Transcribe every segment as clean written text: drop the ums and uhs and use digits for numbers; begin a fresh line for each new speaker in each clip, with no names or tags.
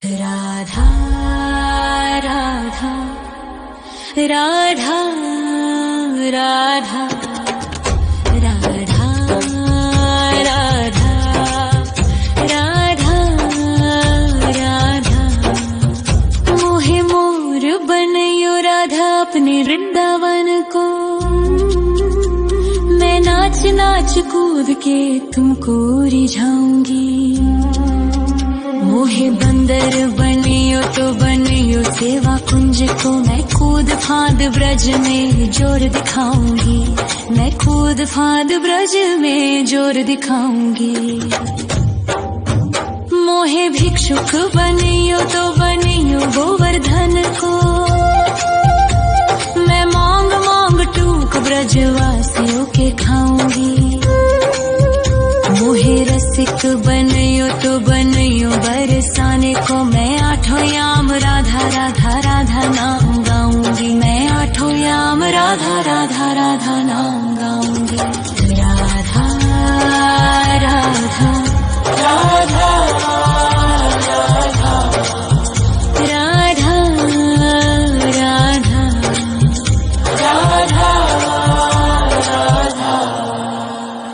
राधा राधा राधा राधा राधा राधा राधा राधा मोहे मोर बनयो राधा अपने वृंदावन को। मैं नाच नाच कूद के तुमको रिझाऊंगी। मोहे बंदर बनियो तो बनियो सेवा कुंज को। मैं कूद फांद ब्रज में जोर दिखाऊंगी। मैं कूद फांद ब्रज में जोर दिखाऊंगी। मोहे भिक्षुक बनियो तो बनियो गोवर्धन को। मैं मांग मांग टूक ब्रजवासियों के खाऊंगी। मोहे रसिक बनयो तो बनयो बरसाने को। मैं आठों याम राधा राधा राधा नाम गाऊंगी। मैं आठों याम राधा राधा राधा नाम गाऊंगी। राधा राधा राधा राधा राधा राधा राधा।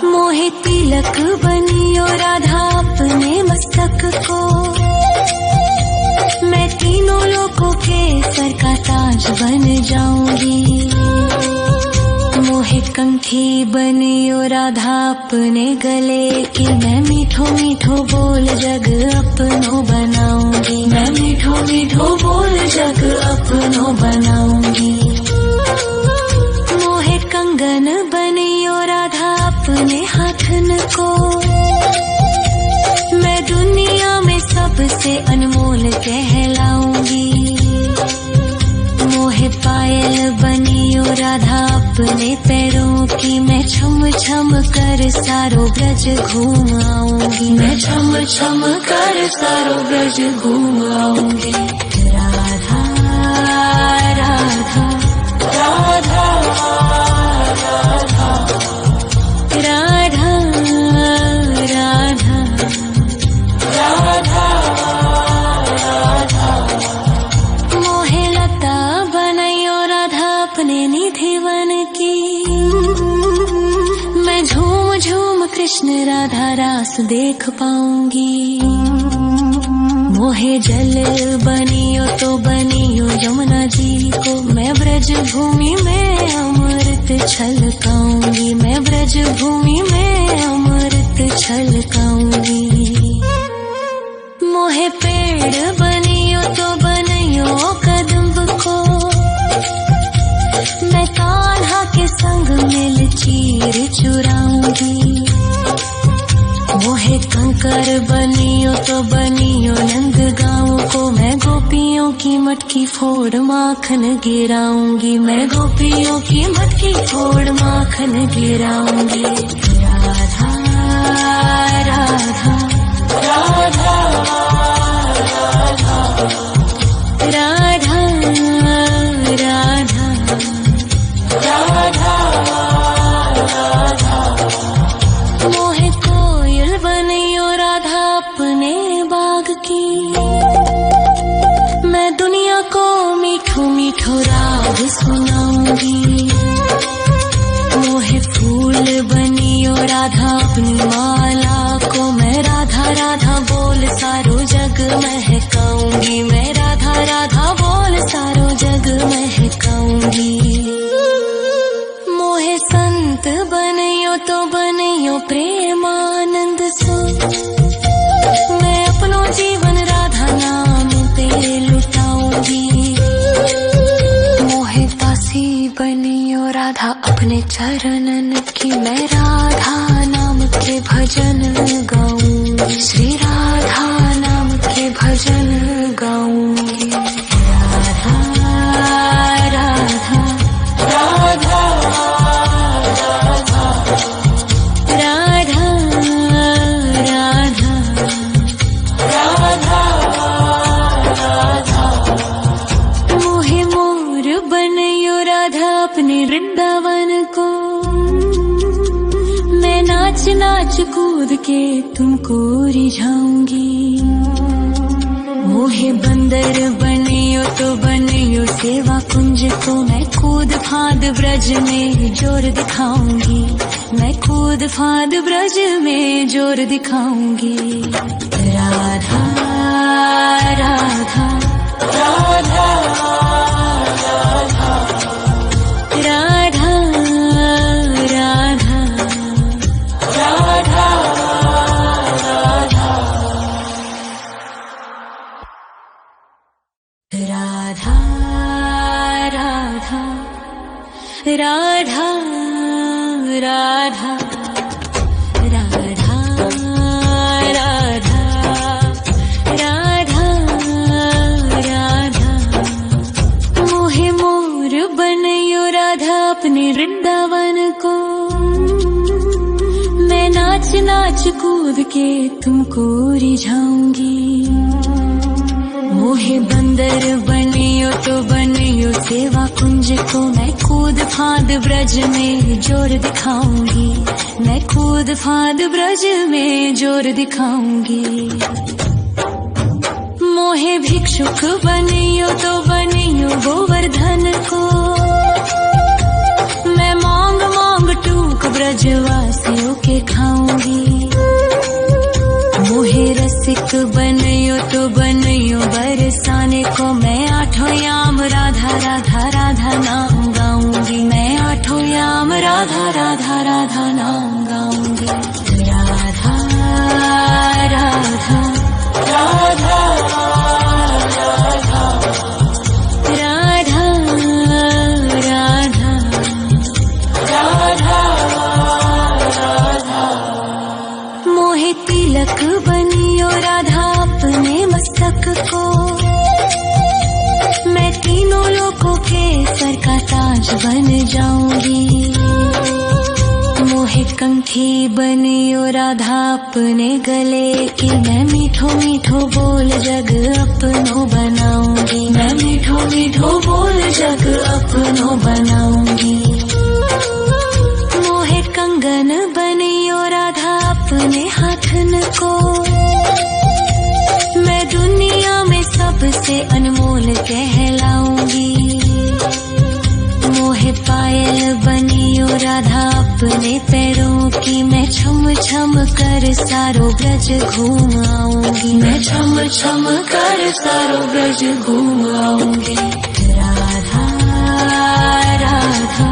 मोहे तिलक बनियो राधा अपने मस्तक को। मैं तीनों लोगों के सर का ताज बन जाऊंगी। मोहे कंठी बनियो राधा अपने गले की। मैं मीठो मीठो बोल जग अपनो बनाऊंगी। मैं मीठो मीठो बोल जग अपनो बनाऊंगी। मोहे कंगन बनियो राधा अपने हाथन को। मैं दुनिया में सबसे अनमोल कहलाऊंगी। मोहे पायल बनियो राधा अपने पैरों की। मैं छम छम कर सारो ब्रज घूम आऊंगी। मैं छम छम कर सारो ब्रज घूम आऊंगी। राधा राधा राधा राधा राधा राधा राधा। मोहे लता बनयो राधा अपने निधि वन की। मैं झूम झूम कृष्ण राधा रास देख पाऊंगी। मोहे जल बनियो तो बनियो यमुना जी को। मैं ब्रज भूमि में अमृत छलकाऊंगी। मैं ब्रज भूमि में अमृत छलकाऊंगी। मोहे पेड़ बनियो तो बनियो कदम्ब को। मैं कान्हा के संग मिल चीर चुराऊंगी। मोहे कंकर बनियो तो बनियो नंद गाँव को। मैं गोपियों की मटकी फोड़ माखन गिराऊंगी। मैं गोपियों की मटकी फोड़ माखन गिराऊंगी। राधा राधा राधा राधा राधा राधा राधा। मोहे कोयल बनियो राधा अपने बाग की। मैं दुनिया को मीठो मीठो राग सुनाऊंगी। मोहे फूल बनियो राधा अपनी माला को। मैं राधा राधा बोल सारो जग महकाऊंगी। मैं राधा राधा बोल सारो जग महकाऊंगी। मोहे संत बनियो तो बनियो प्रेमानंद सो। मैं अपनो जीवन राधा नाम पे लुटाऊंगी। मोहे दासी बनियो राधा अपने चरणन की। मैं राधा नाम के भजन गाऊंगी। श्री राधा नाम के भजन गाऊंगी। राधा राधा राधा राधा राधा राधा राधा। मोहे मोर बनयो राधा अपने वृंदावन को। मैं नाच नाच कूद के तुमको रिझाऊंगी। मोहे बंदर बनियो तो बनियो सेवा कुंज को मैं कूद फाद ब्रज में जोर दिखाऊंगी, मैं कूद फाद ब्रज में जोर दिखाऊंगी। राधा राधा राधा राधा राधा राधा राधा राधा राधा राधा राधा राधा राधा राधा मोहे मोर बनयो राधा अपने वृंदावन को, मैं नाच नाच कूद के तुमको रिझाऊंगी। मोहे बंदर बनियो तो बनियो सेवा कुंज को मैं कूद फाद ब्रज में जोर दिखाऊंगी, मैं कूद फाद ब्रज में जोर दिखाऊंगी। मोहे भिक्षुक बनियो तो बनियो गोवर्धन को, मैं मांग मांग टूक ब्रजवासियों के खाऊंगी। मोहे रसिक बनियो तो बनियो बरसाने को, मैं आठों याम राधा राधा राधा नाम गाऊंगी, मैं आठों याम राधा राधा राधा नाम गाऊंगी। राधा राधा राधा राधा राधा राधा राधा मोहे तिलक बनियो राधा अपने मस्तक को, मैं तीनों लोगों के सर का ताज बन जाऊंगी। मोहे कंठी बनियो राधा अपने गले की, मैं मीठो मीठो बोल जग अपनो बनाऊंगी, मैं मीठो मीठो बोल जग अपनो बनाऊंगी। मोहे कंगन बनियो राधा अपने हाथन को, मैं दुनिया में सबसे अनमोल कहलाऊंगी। मोहे पायल बनियो राधा अपने पैरों की, मैं छम छम कर सारो ब्रज घूम आऊंगी, मैं छम छम कर सारो ब्रज घूम आऊंगी। राधा राधा राधा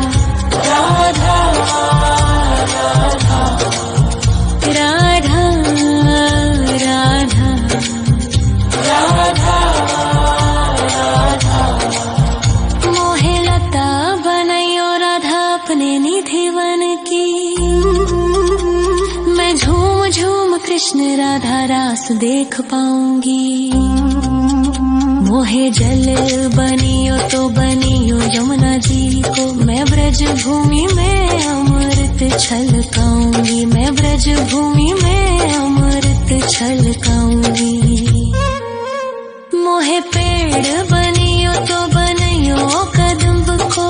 राधा राधा राधा राधा राधा मोहे लता बनयो राधा अपने निधि वन की, मैं झूम झूम कृष्ण राधा रास देख पाऊंगी। मोहे जल बनियो तो बनियो यमुना जी को, मैं ब्रज भूमि में अमृत छलकाऊंगी, मैं ब्रज भूमि में अमृत छलकाऊंगी। मोहे पेड़ बनियो तो बनियो कदम्ब को,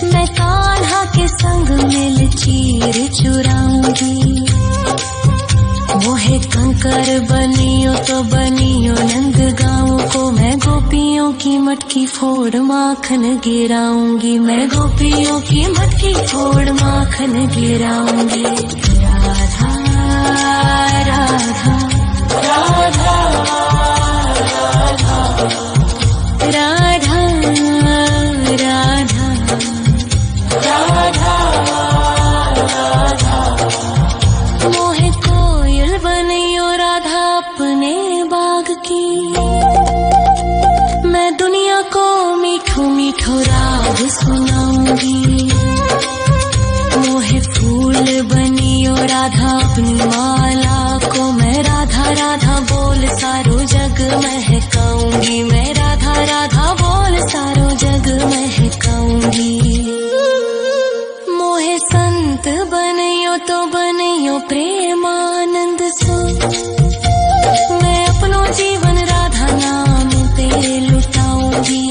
मैं कान्हा के संग मिल चीर चुराऊंगी। मोहे कंकर बनियो तो बनियो नंद गाँव को, मैं गोपियों की मटकी फोड़ माखन गिराऊंगी, मैं गोपियों की मटकी फोड़ माखन गिराऊंगी। राधा राधा राधा राधा राधा राधा राधा मोहे कोयल बनियो राधा अपने बाग की, मैं दुनिया को मीठो मीठो राग सुनाऊंगी। मोहे फूल बनियो राधा अपनी माला को, मैं राधा राधा बोल सारो जग महकाऊंगी, मैं राधा राधा बोल सारो जग महकाऊंगी। मोहे संत बनियो तो बनियो प्रेमानंद सो, मैं अपनो जीवन राधा नाम पे लुटाऊंगी।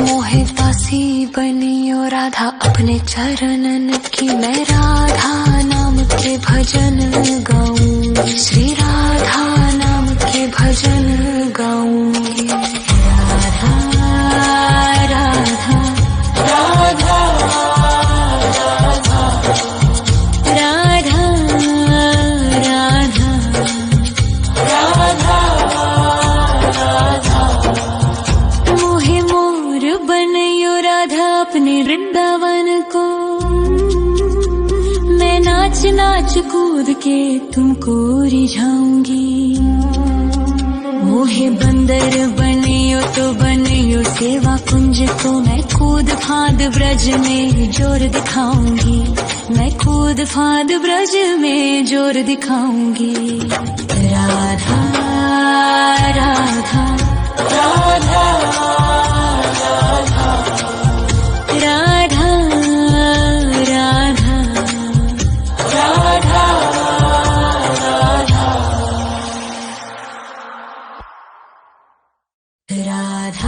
मोहे दासी बनियो राधा अपने चरणन की, मैं राधा नाम के भजन गाऊं, श्री राधा नाम कूद के तुमको रिझाऊंगी। मोहे बंदर बनियो तो बनियो सेवा कुंज को, मैं कूद फाद ब्रज में जोर दिखाऊंगी। मैं कूद फाद ब्रज में जोर दिखाऊंगी। राधा राधा राधा राधा राधा राधा राधा राधा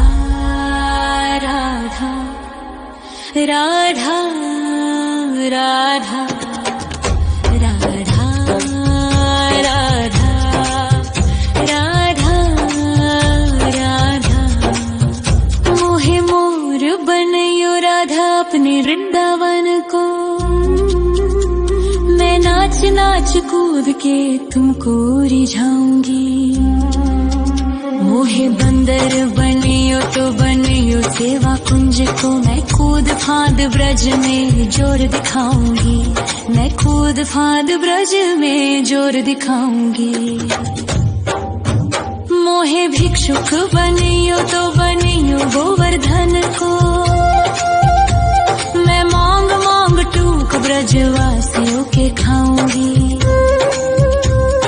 राधा राधा राधा राधा राधा राधा। मोहे मोर बनयो राधा अपने वृंदावन को, मैं नाच नाच कूद के तुमको रिझाऊंगी। मोहे बंदर बनियो तो बनियो सेवा कुंज को, मैं कूद फाद ब्रज में जोर दिखाऊंगी। मैं कूद फाद ब्रज में जोर दिखाऊंगी। मोहे भिक्षुक बनियो तो बनियो गोवर्धन को, मैं मांग मांग टूक ब्रजवासियों के खाऊंगी।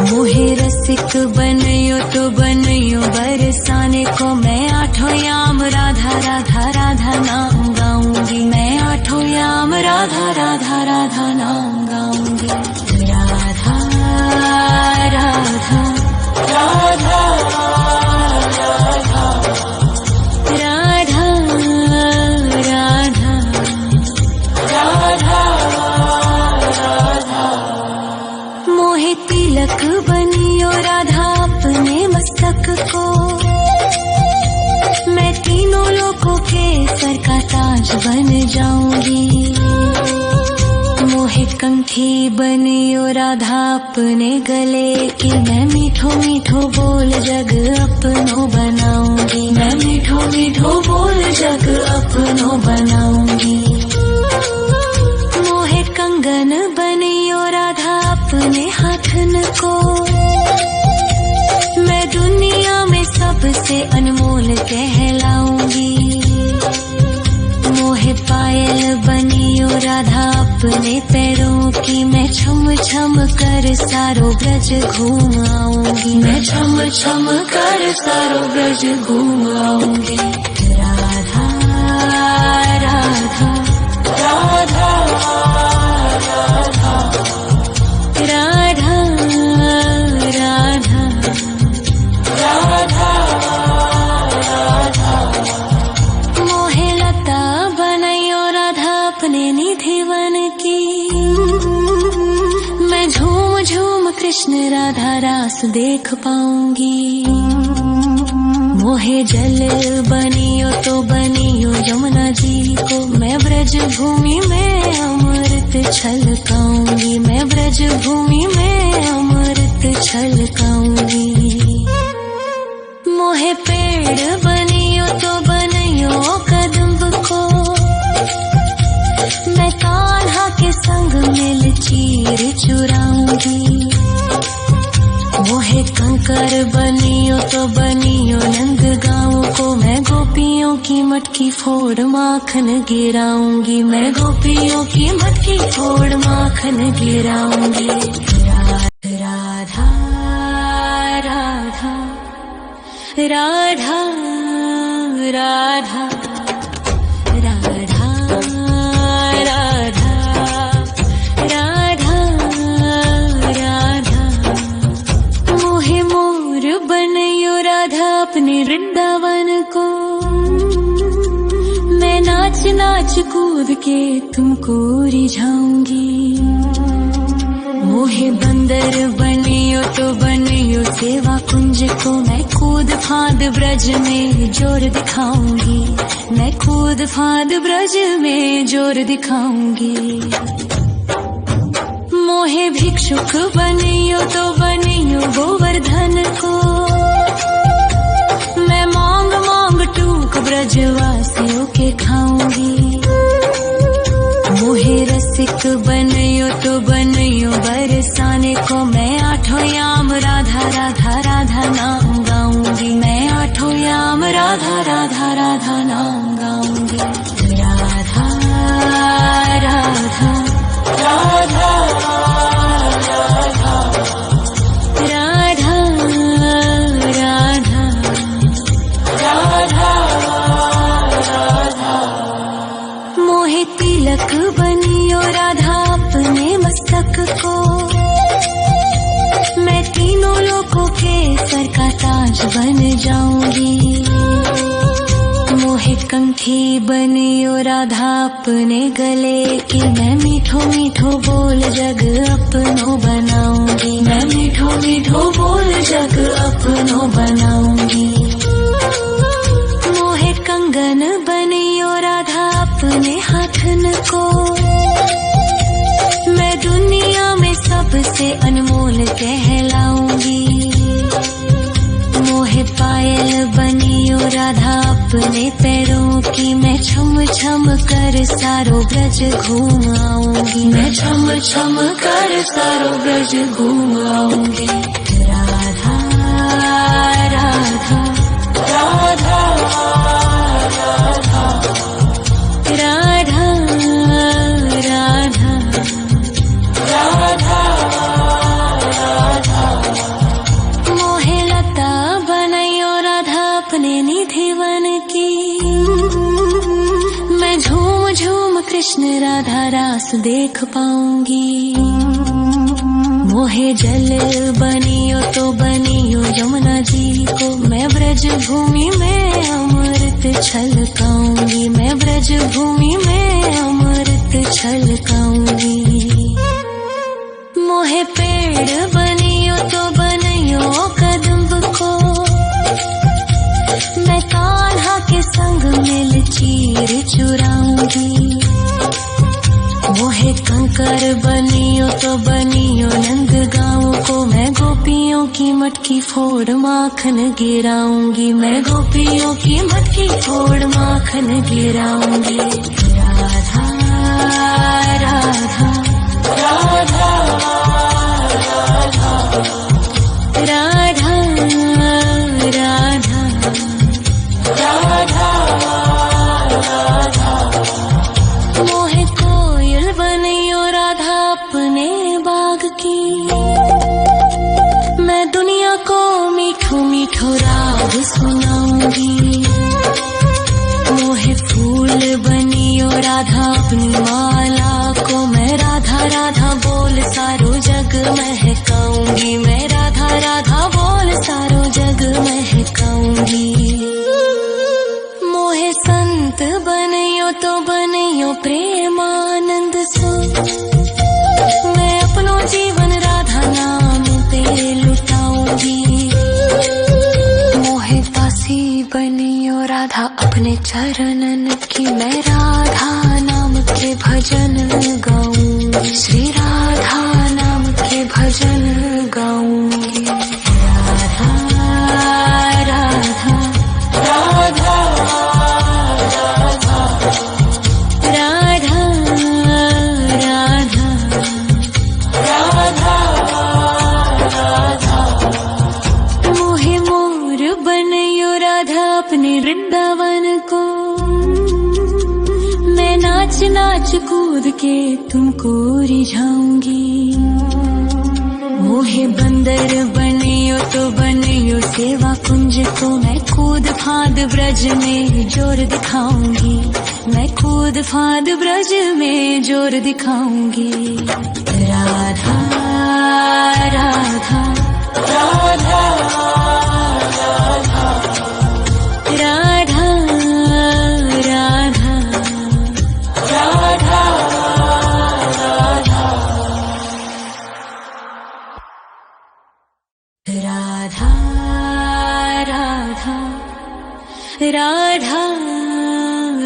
मोहे रसिक बनियो तो बनियो बरसाने को, मैं आठों याम राधा राधा राधा नाम गाऊंगी। मैं आठों याम राधा राधा राधा नाम गाऊंगी। राधा राधा राधा राधा राधा राधा राधा। मोहे तिलक बनियो राधा अपने मस्तक को, मैं तीनों लोगों के सर का ताज बन जाऊंगी। मोहे कंठी बनियो राधा अपने गले की, मैं मीठो मीठो बोल जग अपनो बनाऊंगी। मैं मीठो मीठो बोल जग अपनो बनाऊंगी। मोहे कंगन बनियो राधा अपने हाथन को, मैं दुनिया में सबसे अनमोल कहलाऊंगी। मोहे पायल बनियो राधा अपने पैरों की, मैं छम छम कर सारो ब्रज घूम आऊंगी। मैं छम छम कर सारो ब्रज घूम आऊंगी। राधा राधा राधा राधा राधा राधा राधा। मोहे लता बनयो राधा अपने निधिवन की, मैं झूम झूम कृष्ण राधा रास देख पाऊंगी। मोहे जल बनियो तो बनियो यमुना जी को, मैं ब्रज भूमि में अमृत छलकाऊंगी। मैं ब्रज भूमि में अमृत छलकाऊंगी। मोहे पेड़ बनियो तो बनियो कदम्ब को, मैं कान्हा के संग मिल चीर चुराऊंगी। मोहे कंकर बनियो तो बनियो नंद गाँव को, मैं गोपियों की मटकी फोड़ माखन गिराऊंगी। मैं गोपियों की मटकी फोड़ माखन गिराऊंगी। राधा राधा राधा राधा राधा राधा राधा राधा। मोहे मोर बनयो राधा अपने वृंदावन को, मैं नाच नाच कूद के तुमको रिझाऊंगी। मोहे बंदर बनियो तो बनियो सेवा कुंज को, मैं कूद फाद ब्रज में जोर दिखाऊंगी। मैं कूद फाद ब्रज में जोर दिखाऊंगी। मोहे भिक्षुक बनियो तो बनियो गोवर्धन को, मैं मांग मांग टूक ब्रजवासियों के खाऊंगी। मोहे रसिक बनियो तो बनियो बरसा राधा नाम गाऊंगी, मैं आठों याम राधा राधा राधा नाम गाऊंगी। राधा राधा राधा राधा राधा राधा राधा। मोहे तिलक बनियो राधा अपने मस्तक को, मैं तीनों लोगों के सर का ताज बन जाऊंगी। मोहे कंठी बनियो राधा अपने गले की, मैं मीठो मीठो बोल जग अपनो बनाऊंगी, मैं मीठो मीठो बोल जग अपनो बनाऊंगी। मोहे कंगन बनियो राधा अपने हाथन को, मैं दुनिया में सबसे अनमोल कहलाऊंगी। मोहे पायल बनियो राधा अपने पैरों की, मैं छम छम कर सारो ब्रज घूम आऊंगी, मैं छम छम कर सारो ब्रज घूम आऊंगी। राधा राधा राधा राधा राधा राधा राधा। मोहे लता बनायो राधा अपने निधिवन की, मैं झूम झूम कृष्ण राधा रास देख पाऊंगी। मोहे जल बनियो तो बनियो यमुना जी को, मैं ब्रज भूमि में अमृत छलकाऊंगी, मैं ब्रज भूमि में अमृत छलकाऊंगी। मोहे पेड़ बनियो तो बनियो कदम्ब को, मैं कान्हा के संग मिल चीर चुराऊंगी। मोहे कंकर बनियो तो बनियो नंद गाँव को, मैं गोपियों की मटकी फोड़ माखन गिराऊंगी, मैं गोपियों की मटकी फोड़ माखन गिराऊंगी। राधा राधा राधा राधा राधा राधा राधा। मोहे कोयल बनियो राधा अपने बाग की, मैं दुनिया को मीठो मीठो राग सुनाऊंगी। मोहे फूल बनियो राधा अपनी माला को, मैं राधा राधा बोल सारो जग महकाऊंगी, मैं राधा राधा बोल सारो जग महकाऊंगी। मोहे संत बनियो तो बनियो प्रेमानंद सो, मैं अपनो जीवन राधा नाम पे लुटाऊंगी। मोहे दासी बनियो राधा अपने चरणन की, मैं राधा नाम के भजन गाऊंगी, श्री राधा नाम के भजन गाऊंगी। राधा राधा राधा राधा राधा राधा राधा। मोहे मोर बनियो राधा अपने वृंदावन को, मैं नाच नाच कूद के तुमको रिझाऊंगी। मोहे बंदर बनियो तो बनियो सेवा कुंज को, मैं कूद फांद ब्रज में जोर दिखाऊंगी, मैं कूद फांद ब्रज में जोर दिखाऊंगी। राधा राधा राधा राधा राधा राधा राधा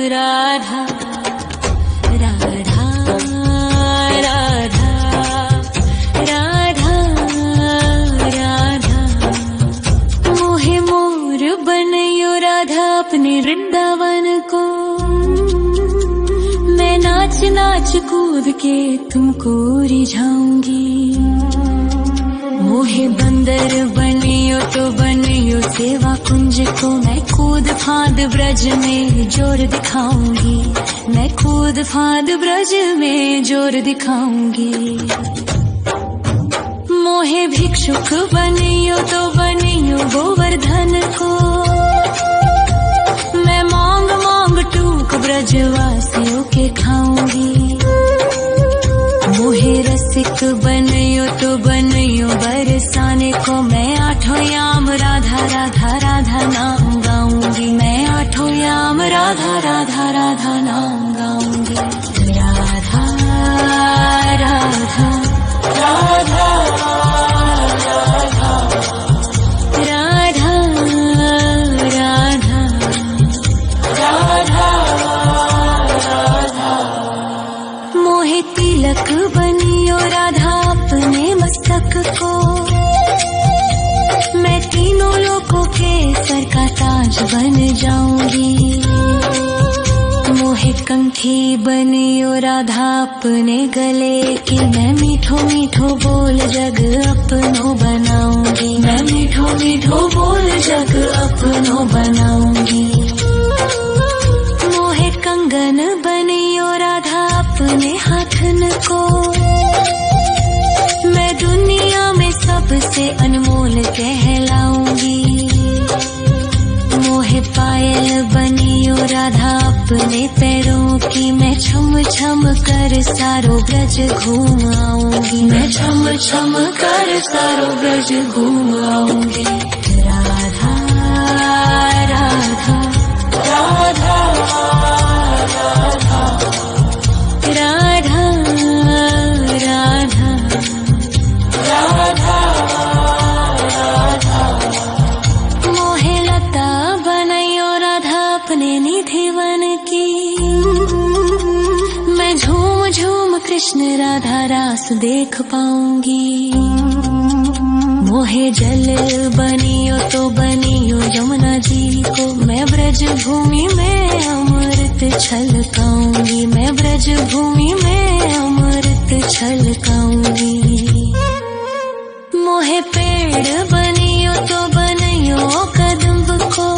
राधा राधा राधा राधा राधा राधा। मोहे मोर बनियो राधा अपने वृंदावन को, मैं नाच नाच कूद के तुमको रिझाऊंगी। मोहे बंदर बनियो तो बनियो सेवा कुंज को, मैं कूद फांद ब्रज में जोर दिखाऊंगी, मैं कूद फांद ब्रज में जोर दिखाऊंगी। मोहे भिक्षुक बनियो तो बनियो गोवर्धन को, मैं मांग मांग टूक ब्रजवासियों के खाऊंगी। मोहे रसिक बनियो तो बनियो बरसाने को, मैं आठों याम राधा राधा राधा नाम गाऊंगी, मैं आठों याम राधा राधा राधा नाम गाऊंगी। राधा राधा राधा राधा राधा राधा राधा। मोहे तिलक बनियो राधा अपने मस्तक को, मैं तीनों लोगों के सर का ताज बन जाऊंगी। मोहे कंठी बनियो राधा अपने गले की, मैं मीठो मीठो बोल जग अपनो बनाऊंगी, मैं मीठो मीठो बोल जग अपनो बनाऊंगी। मोहे कंगन बनियो राधा अपने हाथन को, मैं दुनिया में सबसे अनमोल कहलाऊंगी। मोहे पायल बनियो राधा अपने पैरों की, मैं छम छम कर सारो ब्रज घूम आऊंगी, मैं छम छम कर सारो ब्रज घूम आऊंगी। राधा राधा राधा राधा राधा राधा राधा। मोहे लता बनायो राधा अपने निधि वन की, मैं झूम झूम कृष्ण राधा रास देख पाऊंगी। मोहे जल बनियो तो बनियो यमुना जी को, मैं ब्रज भूमि में अमृत छलकाऊंगी, मैं ब्रज भूमि में अमृत छलकाऊंगी। मोहे पेड़ बनियो तो बनियो कदम्ब को,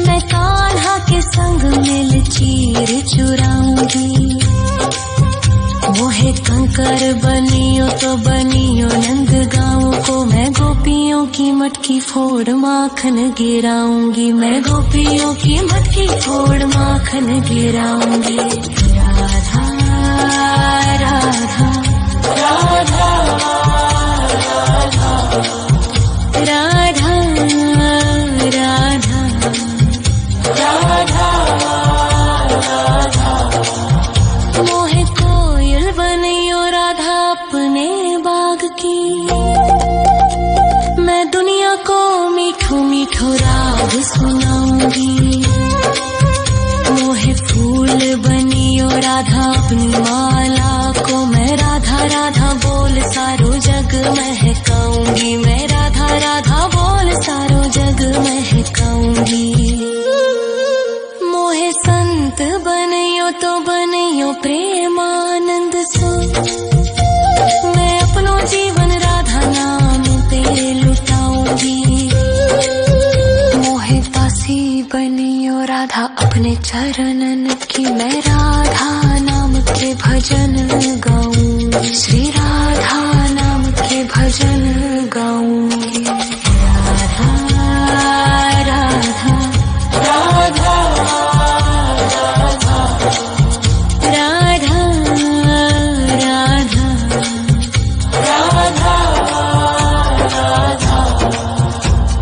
मैं कान्हा के संग मिल चीर चुराऊंगी। मोहे कंकर बनियो तो बनियो नंद गाँव को, मैं गोपियों की मटकी फोड़ माखन गिराऊंगी, मैं गोपियों की मटकी फोड़ माखन गिराऊंगी। राधा राधा राधा राधा राधा राधा राधा। मोहे कोयल बनियो राधा अपने बाग की, मैं दुनिया को मीठो मीठो राग सुनाऊंगी। मोहे फूल बनियो राधा अपनी माला को, मैं राधा राधा बोल सारो जग महकाऊंगी, मैं राधा राधा बोल सारो जग महकाऊंगी। मोहे संत बनियो तो बनियो प्रेमानंद सो, मैं अपनो जीवन राधा नाम पे लुटाऊंगी। मोहे दासी बनियो राधा अपने चरणन की, मैं राधा नाम के भजन गाऊंगी, श्री राधा नाम के भजन गाऊंगी। राधा राधा राधा राधा राधा राधा।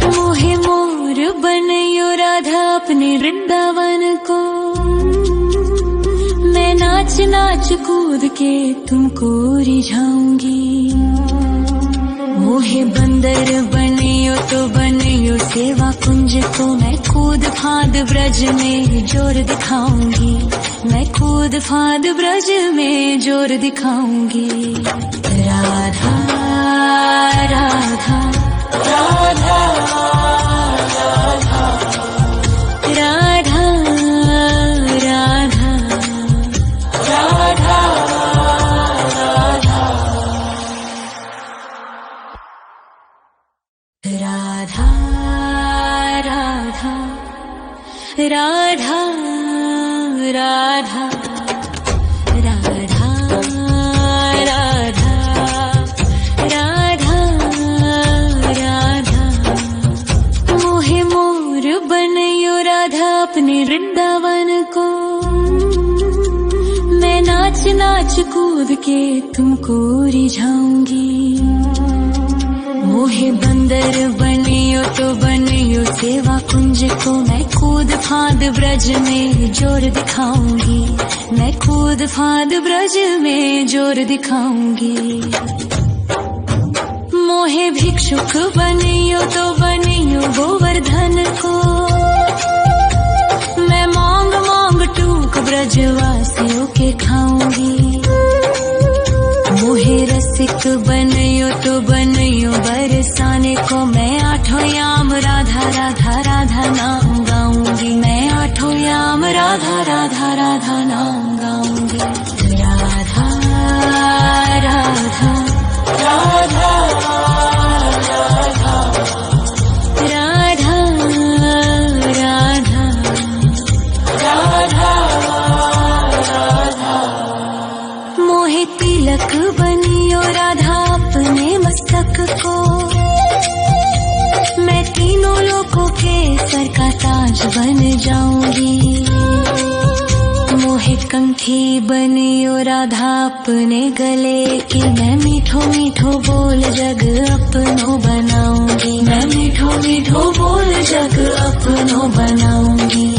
मोहे मोर बनियो राधा अपने वृंदावन को, मैं नाच नाच कूद के तुमको रिझाऊंगी। मोहे बंदर बनियो तो बनियो सेवा कुंज को, मैं कूद फांद ब्रज में जोर दिखाऊंगी, मैं कूद फांद ब्रज में जोर दिखाऊंगी। राधा राधा राधा राधा राधा राधा राधा राधा। राधा राधा राधा राधा राधा राधा राधा राधा मोहे मोर बनयो राधा अपने वृंदावन को। मैं नाच नाच कूद के तुमको रिझाऊंगी। मोहे बंदर बनियो तो बनियो सेवा कुंज को। मैं कूद फांद ब्रज में जोर दिखाऊंगी। मैं कूद फांद ब्रज में जोर दिखाऊंगी। मोहे भिक्षुक बनियो तो बनियो गोवर्धन को। मैं मांग मांग टूक ब्रजवासियों के खाऊंगी। मोहे रसिक बनियो तो बनियो बरसाने को। मैं आठों याम राधा राधा राधा नाम गाऊंगी। मैं आठों याम राधा राधा राधा नाम गाऊंगी। राधा राधा राधा राधा राधा राधा राधा मोहे तिलक बनियो राधा अपने मस्तक को। मैं तीनों लोगों के सर का ताज बन जाऊंगी। मोहे कंठी बनियो राधा अपने गले की। मैं मीठो मीठो बोल जग अपनो बनाऊंगी। मैं मीठो मीठो बोल जग अपनो बनाऊंगी।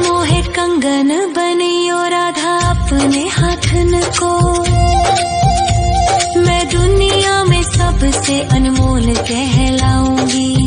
मोहे कंगन बनियो राधा अपने हाथन को। मैं दुनिया में सबसे अनमोल कहलाऊंगी।